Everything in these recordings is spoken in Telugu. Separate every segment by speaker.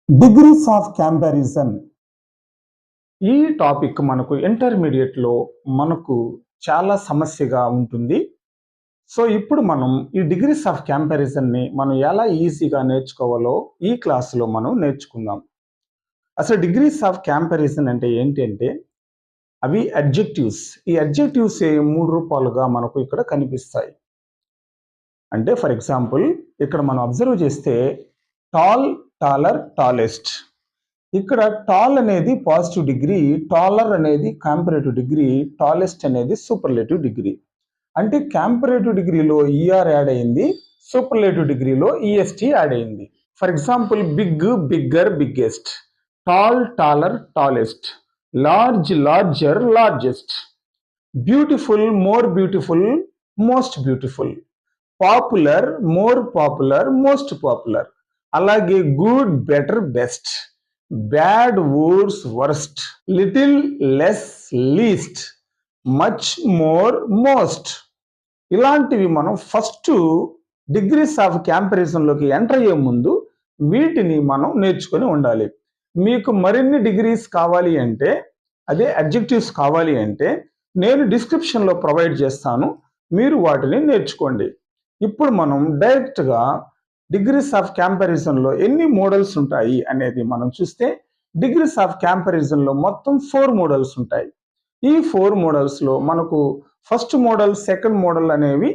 Speaker 1: Degrees of comparison.
Speaker 2: ఈ టాపిక్ మనకు ఇంటర్మీడియట్లో మనకు చాలా సమస్యగా ఉంటుంది. సో ఇప్పుడు మనం ఈ డిగ్రీస్ ఆఫ్ కంపారిజన్ని మనం ఎలా ఈజీగా నేర్చుకోవాలో ఈ క్లాస్లో మనం నేర్చుకుందాం. అసలు డిగ్రీస్ ఆఫ్ కంపారిజన్ అంటే ఏంటి అంటే అవి అడ్జెక్టివ్స్. ఈ అడ్జెక్టివ్స్ 3 రూపాలుగా మనకు ఇక్కడ కనిపిస్తాయి. అంటే ఫర్ ఎగ్జాంపుల్ ఇక్కడ మనం అబ్జర్వ్ చేస్తే టాల్, టాలర్, టాలెస్ట్. ఇక్కడ టాల్ అనేది పాజిటివ్ డిగ్రీ, టాలర్ అనేది కంపారేటివ్ డిగ్రీ, టాలెస్ట్ అనేది సూపర్లేటివ్ డిగ్రీ. అంటే కంపారేటివ్ డిగ్రీలో ఈఆర్ యాడ్ అయింది, సూపర్లేటివ్ డిగ్రీలో ఈఎస్టీ యాడ్ అయింది. For example big, bigger, biggest, tall, taller, tallest, large, larger, largest, beautiful, more beautiful, most beautiful, popular, more popular, most popular. అలాగే good, better, best, bad, worse, worst, little, less, least, much, more, most. ఇలాంటివి మనం ఫస్ట్ డిగ్రీస్ ఆఫ్ కంపారిజన్లోకి ఎంటర్ అయ్యే ముందు వీటిని మనం నేర్చుకొని ఉండాలి. మీకు మరిన్ని డిగ్రీస్ కావాలి అంటే, అదే అడ్జెక్టివ్స్ కావాలి అంటే నేను డిస్క్రిప్షన్లో ప్రొవైడ్ చేస్తాను, మీరు వాటిని నేర్చుకోండి. ఇప్పుడు మనం డైరెక్ట్గా డిగ్రీస్ ఆఫ్ కంపారిజన్లో ఎన్ని మోడల్స్ ఉంటాయి అనేది మనం చూస్తే డిగ్రీస్ ఆఫ్ కంపారిజన్లో మొత్తం 4 మోడల్స్ ఉంటాయి. ఈ 4 మోడల్స్లో మనకు ఫస్ట్ మోడల్, సెకండ్ మోడల్ అనేవి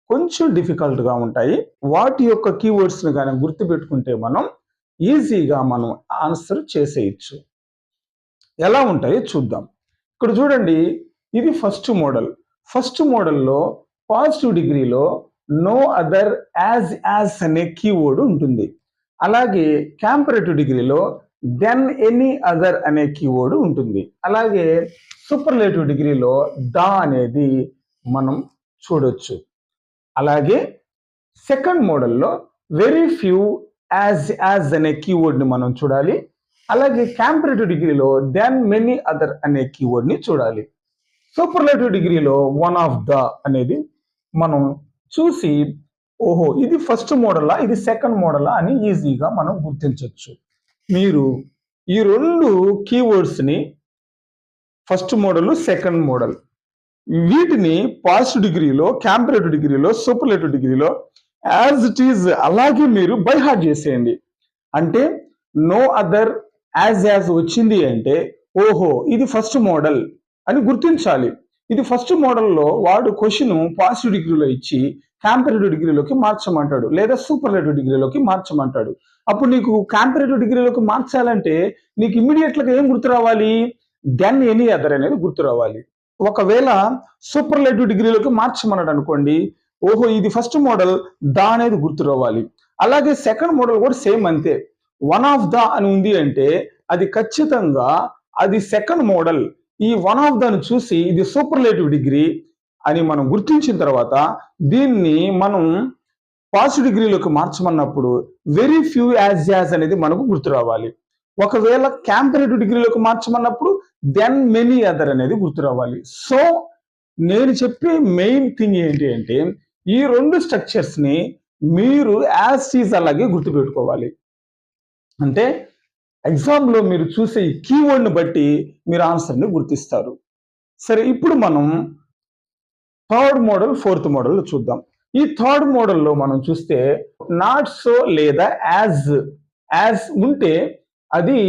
Speaker 2: కొంచెం డిఫికల్ట్గా ఉంటాయి. వాటి యొక్క కీవర్డ్స్ని కానీ గుర్తుపెట్టుకుంటే మనం ఈజీగా మనం ఆన్సర్ చేసేయచ్చు. ఎలా ఉంటాయో చూద్దాం. ఇక్కడ చూడండి, ఇది ఫస్ట్ మోడల్. ఫస్ట్ మోడల్లో పాజిటివ్ డిగ్రీలో నో అదర్, యాజ్ అనే కీవర్డ్ ఉంటుంది. అలాగే కంపారేటివ్ డిగ్రీలో దెన్, ఎనీ అదర్ అనే కీవర్డ్ ఉంటుంది. అలాగే సూపర్లేటివ్ డిగ్రీలో ద అనేది మనం చూడొచ్చు. అలాగే సెకండ్ మోడల్లో వెరీ ఫ్యూ, యాజ్ అనే కీవర్డ్ని మనం చూడాలి. అలాగే కంపారేటివ్ డిగ్రీలో దెన్, మెనీ అదర్ అనే కీవర్డ్ని చూడాలి. సూపర్లేటివ్ డిగ్రీలో వన్ ఆఫ్ ద అనేది మనం చూసి ఓహో ఇది ఫస్ట్ మోడలా, ఇది సెకండ్ మోడలా అని ఈజీగా మనం గుర్తించవచ్చు. మీరు ఈ 2 కీవర్డ్స్ని ఫస్ట్ మోడల్, సెకండ్ మోడల్, వీటిని పాజిటివ్ డిగ్రీలో, కంపారేటివ్ డిగ్రీలో, సూపర్లేటివ్ డిగ్రీలో యాజ్ ఇట్ ఈజ్ అలాగే మీరు బై హార్ట్ చేసేయండి. అంటే నో అదర్, యాజ్ వచ్చింది అంటే ఓహో ఇది ఫస్ట్ మోడల్ అని గుర్తించాలి. ఇది ఫస్ట్ మోడల్లో వాడు క్వశ్చన్ పాజిటివ్ డిగ్రీలో ఇచ్చి కంపారేటివ్ డిగ్రీలోకి మార్చమంటాడు, లేదా సూపర్లేటివ్ డిగ్రీలోకి మార్చమంటాడు. అప్పుడు నీకు కంపారేటివ్ డిగ్రీలోకి మార్చాలంటే నీకు ఇమ్మీడియట్గా ఏం గుర్తు రావాలి? దెన్, ఎనీ అదర్ అనేది గుర్తు రావాలి. ఒకవేళ సూపర్లేటివ్ డిగ్రీలోకి మార్చమన్నాడు అనుకోండి, ఓహో ఇది ఫస్ట్ మోడల్, ద అనేది గుర్తు రావాలి. అలాగే సెకండ్ మోడల్ కూడా సేమ్ అంతే. వన్ ఆఫ్ ద అని ఉంది అంటే అది ఖచ్చితంగా అది సెకండ్ మోడల్. ఈ వన్ ఆఫ్ దని చూసి ఇది సూపర్లేటివ్ డిగ్రీ అని మనం గుర్తించిన తర్వాత దీన్ని మనం పాజిటివ్ డిగ్రీలోకి మార్చమన్నప్పుడు వెరీ ఫ్యూ, యాజ్ అనేది మనకు గుర్తు రావాలి. ఒకవేళ కంపారేటివ్ డిగ్రీలోకి మార్చమన్నప్పుడు దెన్, మెనీ అదర్ అనేది గుర్తు రావాలి. సో నేను చెప్పే మెయిన్ థింగ్ ఏంటి అంటే ఈ 2 స్ట్రక్చర్స్ని మీరు యాజ్ ఈజ్ అలాగే గుర్తుపెట్టుకోవాలి. అంటే ఎగ్జామ్లో మీరు చూసే ఈ కీవర్డ్ని బట్టి మీరు ఆన్సర్ని గుర్తిస్తారు. సరే, ఇప్పుడు మనం థర్డ్ మోడల్, ఫోర్త్ మోడల్ చూద్దాం. ఈ థర్డ్ మోడల్లో మనం చూస్తే నాట్ సో లేదా యాజ్ ఉంటే అది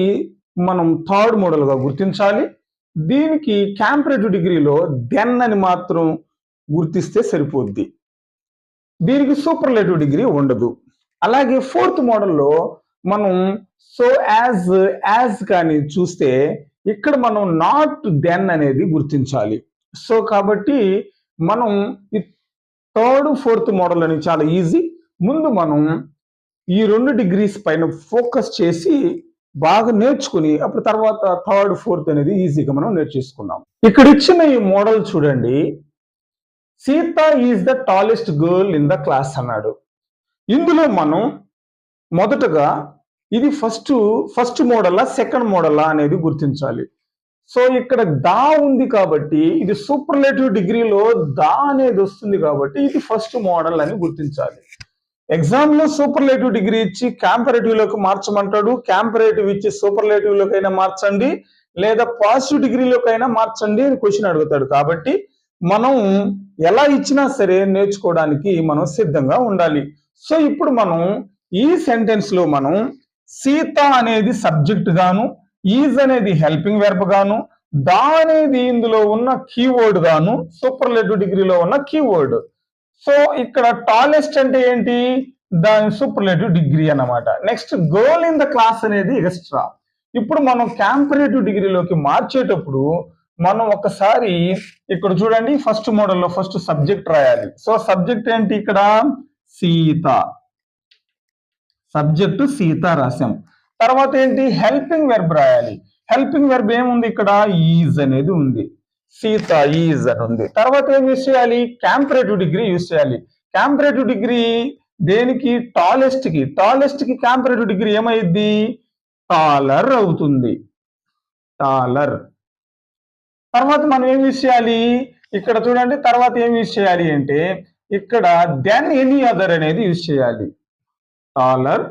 Speaker 2: మనం థర్డ్ మోడల్గా గుర్తించాలి. దీనికి కంపారేటివ్ డిగ్రీలో దెన్ అని మాత్రం గుర్తిస్తే సరిపోద్ది. దీనికి సూపర్లేటివ్ డిగ్రీ ఉండదు. అలాగే ఫోర్త్ మోడల్లో మనం సో యాజ్ కానీ చూస్తే ఇక్కడ మనం నాట్, దెన్ అనేది గుర్తించాలి. సో కాబట్టి మనం ఈ థర్డ్, ఫోర్త్ మోడల్ అని చాలా ఈజీ. ముందు మనం ఈ 2 డిగ్రీస్ పైన ఫోకస్ చేసి బాగా నేర్చుకుని అప్పుడు తర్వాత థర్డ్, ఫోర్త్ అనేది ఈజీగా మనం నేర్చేసుకున్నాం. ఇక్కడ ఇచ్చిన ఈ మోడల్ చూడండి, Sita is the tallest girl in the class అన్నాడు. ఇందులో మనం మొదటగా ఇది ఫస్ట్ మోడలా, సెకండ్ మోడలా అనేది గుర్తించాలి. సో ఇక్కడ దా ఉంది కాబట్టి ఇది సూపర్లేటివ్ డిగ్రీలో దా అనేది వస్తుంది కాబట్టి ఇది ఫస్ట్ మోడల్ అని గుర్తించాలి. ఎగ్జామ్ లో సూపర్లేటివ్ డిగ్రీ ఇచ్చి కంపారేటివ్ లోకి మార్చమంటాడు. కంపారేటివ్ ఇచ్చి సూపర్లేటివ్ లోకైనా మార్చండి, లేదా పాజిటివ్ డిగ్రీలోకైనా మార్చండి అని క్వశ్చన్ అడుగుతాడు. కాబట్టి మనం ఎలా ఇచ్చినా సరే నేర్చుకోవడానికి మనం సిద్ధంగా ఉండాలి. సో ఇప్పుడు మనం ఈ సెంటెన్స్ లో మనం సీత అనేది సబ్జెక్ట్ గాను, ఈజ్ అనేది హెల్పింగ్ వెర్బ్ గాను, దా అనేది ఇందులో ఉన్న కీవర్డ్ గాను సూపర్లేటివ్ డిగ్రీలో ఉన్న కీవర్డ్. సో ఇక్కడ టాలెస్ట్ అంటే ఏంటి, దాని సూపర్లేటివ్ డిగ్రీ అన్నమాట. Next girl in the class అనేది ఎక్స్ట్రా. ఇప్పుడు మనం కంపారేటివ్ డిగ్రీలోకి మార్చేటప్పుడు మనం ఒకసారి ఇక్కడ చూడండి, ఫస్ట్ మోడల్లో ఫస్ట్ సబ్జెక్ట్ రాయాలి. సో సబ్జెక్ట్ ఏంటి, ఇక్కడ సీత, సబ్జెక్టు సీత రాసాం. తర్వాత ఏంటి, హెల్పింగ్ వెర్బ్ రాయాలి. హెల్పింగ్ వెర్బ్ ఏముంది, ఇక్కడ ఈజ్ అనేది ఉంది, సీత ఈజ్ అని ఉంది. తర్వాత ఏం యూజ్ చేయాలి, కంపారేటివ్ డిగ్రీ యూజ్ చేయాలి. కంపారేటివ్ డిగ్రీ దేనికి, టాలెస్ట్ కి. టాలెస్ట్ కి కంపారేటివ్ డిగ్రీ ఏమైంది, టాలర్ అవుతుంది, టాలర్. తర్వాత మనం ఏం యూజ్ చేయాలి, ఇక్కడ చూడండి, తర్వాత ఏం యూజ్ చేయాలి అంటే ఇక్కడ దెన్ ఎనీ అదర్ అనేది యూజ్ చేయాలి. Taller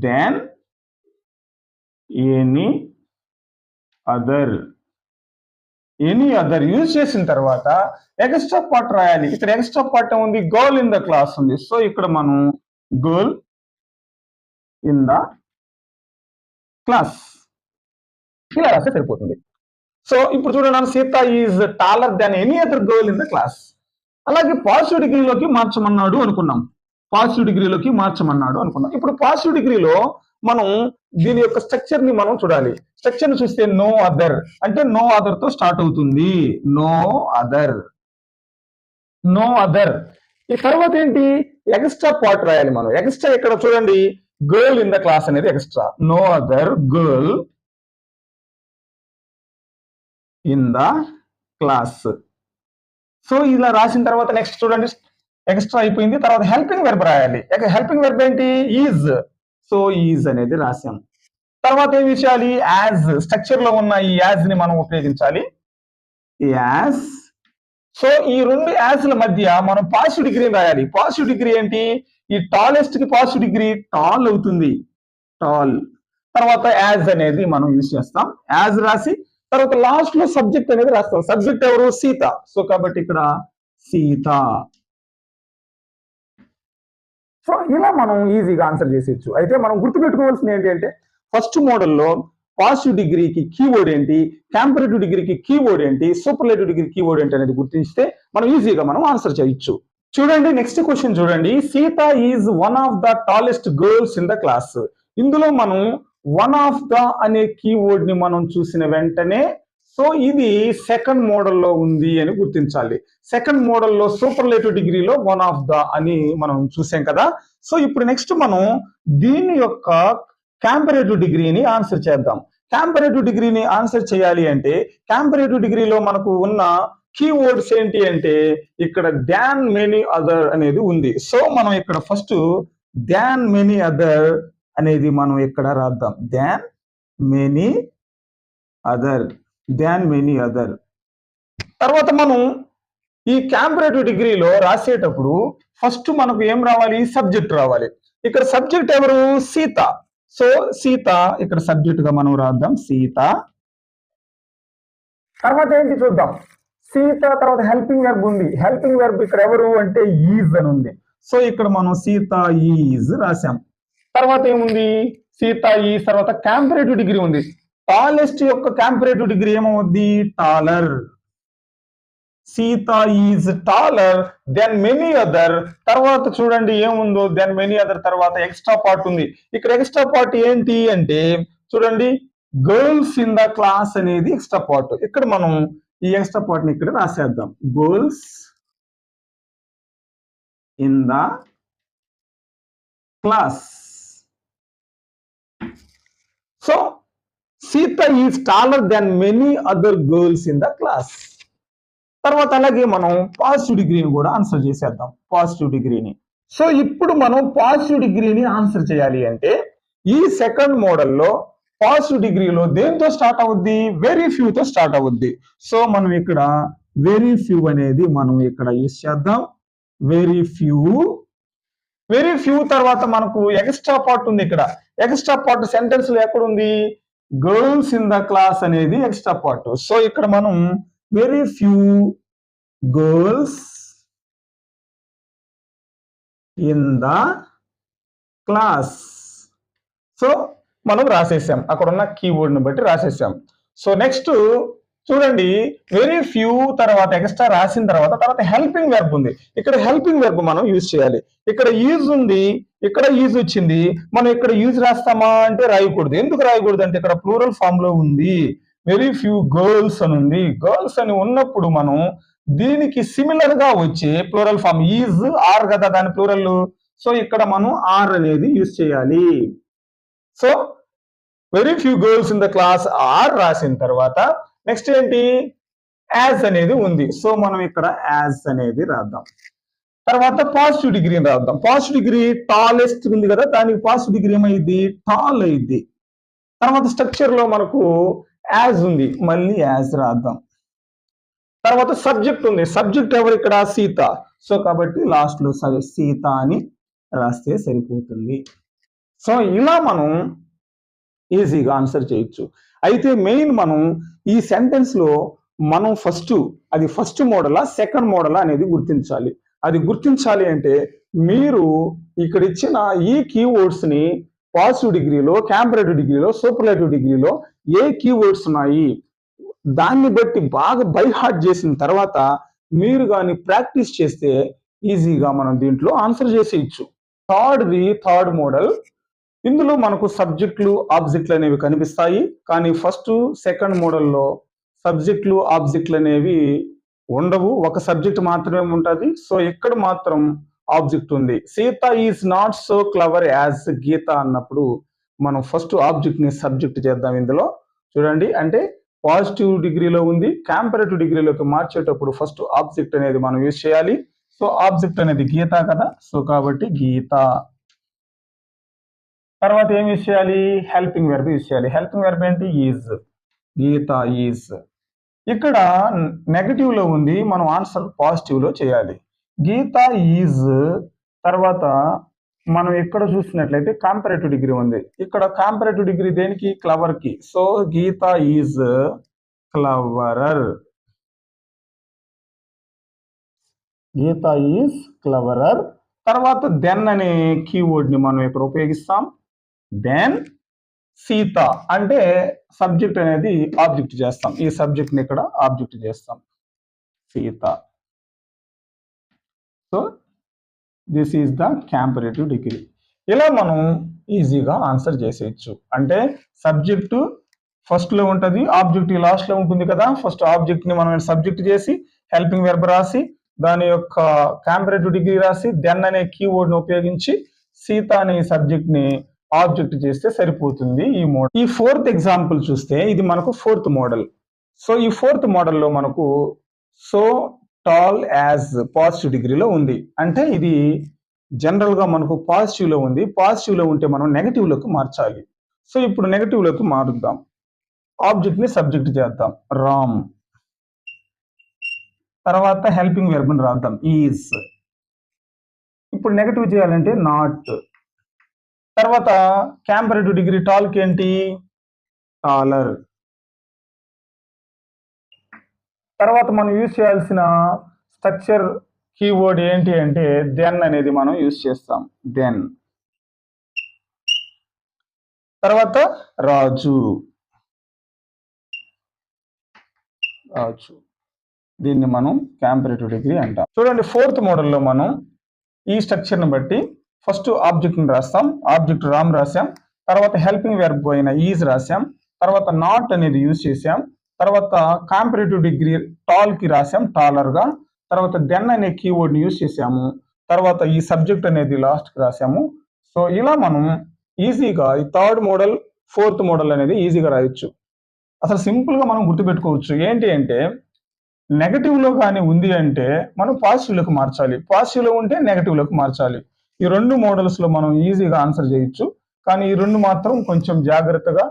Speaker 2: than any other, any other use చేసిన తర్వాత ఎక్స్ట్రా పార్ట్ రాయాలి. ఇక్కడ ఎక్స్ట్రా పార్ట్ ఉంది, గర్ల్ ఇన్ ద క్లాస్ ఉంది. సో ఇక్కడ మనం గర్ల్ ఇన్ ద క్లాస్ ఇలా రాస్తే సరిపోతుంది. సో ఇప్పుడు చూడండి, Sita is taller than any other girl in the class. అలాగే పాజిటివ్ డిగ్రీలోకి మార్చమన్నాడు అనుకున్నాం, పాజిటివ్ డిగ్రీలోకి మార్చమన్నాడు అనుకున్నాం. ఇప్పుడు పాజిటివ్ డిగ్రీలో మనం దీని యొక్క స్ట్రక్చర్ ని మనం చూడాలి. స్ట్రక్చర్ ని చూస్తే నో అదర్ అంటే నో అదర్ తో స్టార్ట్ అవుతుంది, నో అదర్, నో అదర్. ఈ తర్వాత ఏంటి, ఎక్స్ట్రా పార్ట్ రాయాలి మనం. ఎక్స్ట్రా ఇక్కడ చూడండి, గర్ల్ ఇన్ ద క్లాస్ అనేది extra, no other girl in the class. So ఇలా రాసిన తర్వాత నెక్స్ట్ చూడండి, ఎక్స్ట్రా అయిపోయింది. తర్వాత హెల్పింగ్ వెర్బ్ రాయాలి. హెల్పింగ్ వెర్బ్ ఏంటి, ఈజ్. సో ఈజ్ అనేది రాసాం. తర్వాత ఏం చేయాలి, యాజ్. స్ట్రక్చర్ లో ఉన్న ఈ యాజ్ ని మనం ఉపయోగించాలి, యాజ్. సో ఈ రెండు యాజ్ ల మధ్య మనం పాజిటివ్ డిగ్రీ రాయాలి. పాజిటివ్ డిగ్రీ ఏంటి, ఈ టాలెస్ట్ కి పాజిటివ్ డిగ్రీ టాల్ అవుతుంది, టాల్. తర్వాత యాజ్ అనేది మనం యూజ్ చేస్తాం, యాజ్ రాసి తర్వాత లాస్ట్ లో సబ్జెక్ట్ అనేది రాస్తాం. సబ్జెక్ట్ ఎవరు, సీత. సో కాబట్టి ఇక్కడ సీత. సో ఇలా మనం ఈజీగా ఆన్సర్ చేసేయచ్చు. అయితే మనం గుర్తుపెట్టుకోవాల్సింది ఏంటి అంటే, ఫస్ట్ మోడల్లో పాజిటివ్ డిగ్రీకి కీవర్డ్ ఏంటి, కంపారేటివ్ డిగ్రీకి కీవర్డ్ ఏంటి, సూపర్లేటివ్ డిగ్రీ కీవర్డ్ ఏంటి అనేది గుర్తిస్తే మనం ఈజీగా మనం ఆన్సర్ చేయొచ్చు. చూడండి నెక్స్ట్ క్వశ్చన్ చూడండి, Sita is one of the tallest girls in the class. ఇందులో మనం వన్ ఆఫ్ ద అనే కీవర్డ్ ని మనం చూసిన వెంటనే సో ఇది సెకండ్ మోడల్లో ఉంది అని గుర్తించాలి. సెకండ్ మోడల్లో సూపర్లేటివ్ డిగ్రీలో వన్ ఆఫ్ ద అని మనం చూసాం కదా. సో ఇప్పుడు నెక్స్ట్ మనం దీని యొక్క కంపారేటివ్ డిగ్రీని ఆన్సర్ చేద్దాం. కంపారేటివ్ డిగ్రీని ఆన్సర్ చేయాలి అంటే కంపారేటివ్ డిగ్రీలో మనకు ఉన్న కీవర్డ్స్ ఏంటి అంటే ఇక్కడ దాన్ మెనీ అదర్ అనేది ఉంది. సో మనం ఇక్కడ ఫస్ట్ దాన్ మెనీ అదర్ అనేది మనం ఇక్కడ రాద్దాం, than many other, than many other. తర్వాత మనం ఈ కంపారేటివ్ డిగ్రీలో రాసేటప్పుడు ఫస్ట్ మనకు ఏం రావాలి, సబ్జెక్ట్ రావాలి. ఇక్కడ సబ్జెక్ట్ ఎవరు, సీత. సో సీత ఇక్కడ సబ్జెక్ట్ గా మనం రాద్దాం, సీత. తర్వాత ఏంటి చూద్దాం, సీత తర్వాత హెల్పింగ్ వెర్బ్ ఉంది. హెల్పింగ్ వెర్బ్ ఇక్కడ ఎవరు అంటే ఈజ్ అని ఉంది. సో ఇక్కడ మనం సీత ఈజ్ రాసాం. తర్వాత ఏముంది, సీత ఈజ్. తర్వాత కంపారేటివ్ డిగ్రీ ఉంది. టాలెస్ట్ యొక్క కంపారేటివ్ డిగ్రీ ఏమవుద్ది, taller. Sita is taller than many other. తర్వాత చూడండి ఏముందో, దెన్ మెనీ అదర్ తర్వాత ఎక్స్ట్రా పార్ట్ ఉంది. ఇక్కడ ఎక్స్ట్రా పార్ట్ ఏంటి అంటే చూడండి, గర్ల్స్ ఇన్ ద క్లాస్ అనేది ఎక్స్ట్రా పార్ట్. ఇక్కడ మనం ఈ ఎక్స్ట్రా పార్ట్ ని ఇక్కడ రాసేద్దాం, girls in the class. So Sita is taller than many other girls in the class. తర్వాత అలాగే మనం పాజిటివ్ డిగ్రీని కూడా ఆన్సర్ చేసేద్దాం, పాజిటివ్ డిగ్రీని. సో ఇప్పుడు మనం పాజిటివ్ డిగ్రీని ఆన్సర్ చేయాలి అంటే ఈ సెకండ్ మోడల్లో పాజిటివ్ డిగ్రీలో దేంతో స్టార్ట్ అవుద్ది, వెరీ ఫ్యూ తో స్టార్ట్ అవుద్ది. సో మనం ఇక్కడ వెరీ ఫ్యూ అనేది మనం ఇక్కడ యూజ్ చేద్దాం, వెరీ ఫ్యూ. వెరీ ఫ్యూ తర్వాత మనకు ఎక్స్ట్రా పార్ట్ ఉంది ఇక్కడ. ఎక్స్ట్రా పార్ట్ సెంటెన్స్ లో ఎక్కడ ఉంది? గర్ల్స్ ఇన్ ద క్లాస్ అనేది ఎక్స్ట్రా పార్ట్. సో ఇక్కడ మనం very few girls in the class. So మనం రాసేసాం, అక్కడ ఉన్న కీవర్డ్ ని బట్టి రాసేసాం. సో నెక్స్ట్ చూడండి, వెరీ ఫ్యూ తర్వాత ఎక్స్ట్రా రాసిన తర్వాత హెల్పింగ్ వెర్బ్ ఉంది. ఇక్కడ హెల్పింగ్ వెర్బ్ మనం యూజ్ చేయాలి. ఇక్కడ యూజ్ ఉంది, ఇక్కడ యూజ్ వచ్చింది. మనం ఇక్కడ యూజ్ రాస్తామా అంటే రాయకూడదు. ఎందుకు రాయకూడదు అంటే ఇక్కడ ప్లూరల్ ఫామ్ లో ఉంది. వెరీ ఫ్యూ గర్ల్స్ అని ఉంది. గర్ల్స్ అని ఉన్నప్పుడు మనం దీనికి సిమిలర్ గా వచ్చే ప్లూరల్ ఫామ్ ఈజ్ ఆర్ కదా దాని ప్లూరల్. సో ఇక్కడ మనం ఆర్ అనేది యూజ్ చేయాలి. So very few girls in the class are రాసిన తర్వాత నెక్స్ట్ ఏంటి? యాజ్ అనేది ఉంది. సో మనం ఇక్కడ యాజ్ అనేది రాద్దాం. తర్వాత పాజిటివ్ డిగ్రీని రాద్దాం. పాజిటివ్ డిగ్రీ టాలెస్ట్ ఉంది కదా, దానికి పాజిటివ్ డిగ్రీ ఏమైంది? టాల్ అయింది. తర్వాత స్ట్రక్చర్ లో మనకు యాజ్ ఉంది, మళ్ళీ యాజ్ రాద్దాం. తర్వాత సబ్జెక్ట్ ఉంది. సబ్జెక్ట్ ఎవరు ఇక్కడ? సీత. సో కాబట్టి లాస్ట్ లో సీత అని రాస్తే సరిపోతుంది. సో ఇలా మనం ఈజీగా ఆన్సర్ చేయొచ్చు. అయితే మెయిన్ మనం ఈ సెంటెన్స్ లో మనం అది ఫస్ట్ మోడలా సెకండ్ మోడలా అనేది గుర్తించాలి. అది గుర్తించాలి అంటే మీరు ఇక్కడ ఇచ్చిన ఈ కీవర్డ్స్ ని పాజిటివ్ డిగ్రీలో, కంపారేటివ్ డిగ్రీలో, సూపర్లేటివ్ డిగ్రీలో ఏ కీవర్డ్స్ ఉన్నాయి దాన్ని బట్టి బాగా బై హార్ట్ చేసిన తర్వాత మీరు కానీ ప్రాక్టీస్ చేస్తే ఈజీగా మనం దీంట్లో ఆన్సర్ చేసేయచ్చు. Third model. ఇందులో మనకు సబ్జెక్టులు, ఆబ్జెక్టులు అనేవి కనిపిస్తాయి. కానీ ఫస్ట్ సెకండ్ మోడల్లో సబ్జెక్టులు, ఆబ్జెక్టులు అనేవి ఉండవు. ఒక సబ్జెక్ట్ మాత్రమే ఉంటుంది. సో ఇక్కడ మాత్రం ఆబ్జెక్ట్ ఉంది. Sita is not so clever as Gita అన్నప్పుడు మనం ఫస్ట్ ఆబ్జెక్ట్ ని సబ్జెక్ట్ చేద్దాం. ఇందులో చూడండి, అంటే పాజిటివ్ డిగ్రీలో ఉంది, కంపారేటివ్ డిగ్రీలోకి మార్చేటప్పుడు ఫస్ట్ ఆబ్జెక్ట్ అనేది మనం యూజ్ చేయాలి. సో ఆబ్జెక్ట్ అనేది గీత కదా, సో కాబట్టి గీత. తర్వాత ఏం యూజ్ చేయాలి? హెల్పింగ్ వెర్బ్ యూజ్ చేయాలి. హెల్పింగ్ వెర్బ్ ఏంటి? ఈజ్. గీత ఈజ్. ఇక్కడ నెగటివ్ లో ఉంది, మనం ఆన్సర్ పాజిటివ్ లో చేయాలి. గీత ఈజ్ తర్వాత మనం ఇక్కడ చూసినట్లయితే కంపారేటివ్ డిగ్రీ ఉంది. ఇక్కడ కంపారేటివ్ డిగ్రీ దేనికి? క్లవర్ కి. So Gita is cleverer. Gita is cleverer. తర్వాత దెన్ అనే కీవర్డ్ ని మనం ఇక్కడ ఉపయోగిస్తాం. దెన్ సీత అంటే సబ్జెక్ట్ అనేది ఆబ్జెక్ట్ చేస్తాం. ఈ సబ్జెక్ట్ ని ఇక్కడ ఆబ్జెక్ట్ చేస్తాం, Sita. So this is the comparative degree. ఇలా మనం ఈజీగా ఆన్సర్ చేసేయచ్చు. అంటే సబ్జెక్టు ఫస్ట్ లో ఉంటుంది, ఆబ్జెక్ట్ లాస్ట్ లో ఉంటుంది కదా. ఫస్ట్ ఆబ్జెక్ట్ ని మనం సబ్జెక్ట్ చేసి హెల్పింగ్ వెర్బ్ రాసి దాని యొక్క కంపారేటివ్ డిగ్రీ రాసి దెన్ అనే కీవర్డ్ ని ఉపయోగించి సీత అనే సబ్జెక్ట్ ని ఆబ్జెక్ట్ చేస్తే సరిపోతుంది ఈ మోడల్. ఈ ఫోర్త్ ఎగ్జాంపుల్ చూస్తే ఇది మనకు ఫోర్త్ మోడల్. సో ఈ ఫోర్త్ మోడల్లో మనకు సో టాల్ యాజ్ పాజిటివ్ డిగ్రీలో ఉంది. అంటే ఇది జనరల్ గా మనకు పాజిటివ్ లో ఉంది. పాజిటివ్ లో ఉంటే మనం నెగటివ్ లోకి మార్చాలి. సో ఇప్పుడు నెగటివ్ లోకి మారుద్దాం. ఆబ్జెక్ట్ ని సబ్జెక్ట్ చేద్దాం, రామ్. తర్వాత హెల్పింగ్ వెర్బ్ ని రాద్దాం, ఈజ్. ఇప్పుడు నెగటివ్ చేయాలంటే నాట్. తర్వాత కంపారేటివ్ డిగ్రీ టాల్ కి ఏంటి? టాలర్. తర్వాత మనం యూజ్ చేయాల్సిన స్ట్రక్చర్ కీవర్డ్ ఏంటి అంటే దెన్ అనేది మనం యూజ్ చేస్తాం, దెన్. తర్వాత రాజు. రాజు, దీన్ని మనం కంపారేటివ్ డిగ్రీ అంటాం. చూడండి, ఫోర్త్ మోడల్లో మనం ఈ స్ట్రక్చర్ని బట్టి ఫస్ట్ ఆబ్జెక్ట్ని రాస్తాం. ఆబ్జెక్ట్ రామ్ రాసాం. తర్వాత హెల్పింగ్ వెర్బ్ అయిన ఈజ్ రాసాం. తర్వాత నాట్ అనేది యూజ్ చేసాం. తర్వాత కంపారేటివ్ డిగ్రీ టాల్ కి రాసాం, టాలర్ గా. తర్వాత దెన్ అనే కీవర్డ్ ని యూజ్ చేసాము. తర్వాత ఈ సబ్జెక్ట్ అనేది లాస్ట్ కి రాసాము. సో ఇలా మనం ఈజీగా ఈ థర్డ్ మోడల్, ఫోర్త్ మోడల్ అనేది ఈజీగా రాయొచ్చు. అసలు సింపుల్ గా మనం గుర్తుపెట్టుకోవచ్చు. ఏంటి అంటే నెగటివ్ లో కానీ ఉంది అంటే మనం పాజిటివ్ లోకి మార్చాలి, పాజిటివ్ లో ఉంటే నెగటివ్ లోకి మార్చాలి. ఈ రెండు మోడల్స్ లో మనం ఈజీగా ఆన్సర్ చేయొచ్చు. కానీ ఈ రెండు మాత్రం కొంచెం జాగ్రత్తగా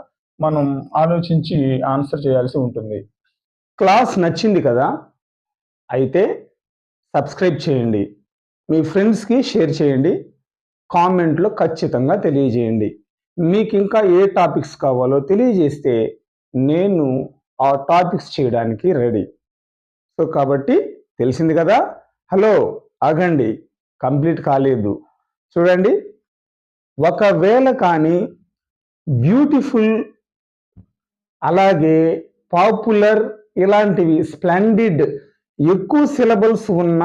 Speaker 2: మనం ఆలోచించి ఆన్సర్ చేయాల్సి ఉంటుంది. క్లాస్ నచ్చింది కదా, అయితే సబ్స్క్రైబ్ చేయండి, మీ ఫ్రెండ్స్కి షేర్ చేయండి. కామెంట్లో ఖచ్చితంగా తెలియజేయండి. మీకు ఇంకా ఏ టాపిక్స్ కావాలో తెలియజేస్తే నేను ఆ టాపిక్స్ చేయడానికి రెడీ. సో కాబట్టి తెలిసింది కదా. హలో, ఆగండి, కంప్లీట్ కాలేదు. చూడండి, ఒకవేళ కానీ బ్యూటిఫుల్, అలాగే పాపులర్, ఇలాంటివి స్ప్లెండిడ్ ఎక్కువ సిలబల్స్ ఉన్న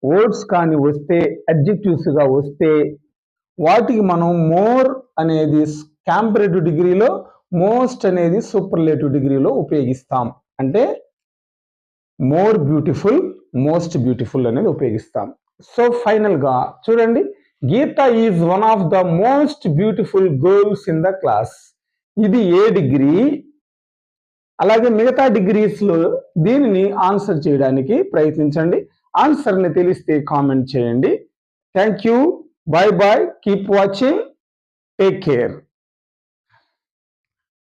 Speaker 2: వర్డ్స్ కానీ వస్తే, అడ్జెక్టివ్స్గా వస్తే, వాటికి మనం మోర్ అనేది కంపారిటివ్ డిగ్రీలో, మోస్ట్ అనేది సూపర్లేటివ్ డిగ్రీలో ఉపయోగిస్తాం. అంటే మోర్ బ్యూటిఫుల్, మోస్ట్ బ్యూటిఫుల్ అనేది ఉపయోగిస్తాం. సో ఫైనల్గా చూడండి, Gita is one of the most beautiful girls in the class. ఇది ఏ డిగ్రీ, అలాగే మిగతా డిగ్రీస్లో దీనిని ఆన్సర్ చేయడానికి ప్రయత్నించండి. ఆన్సర్ని తెలిస్తే కామెంట్ చేయండి. Thank you, bye bye, keep watching, take care.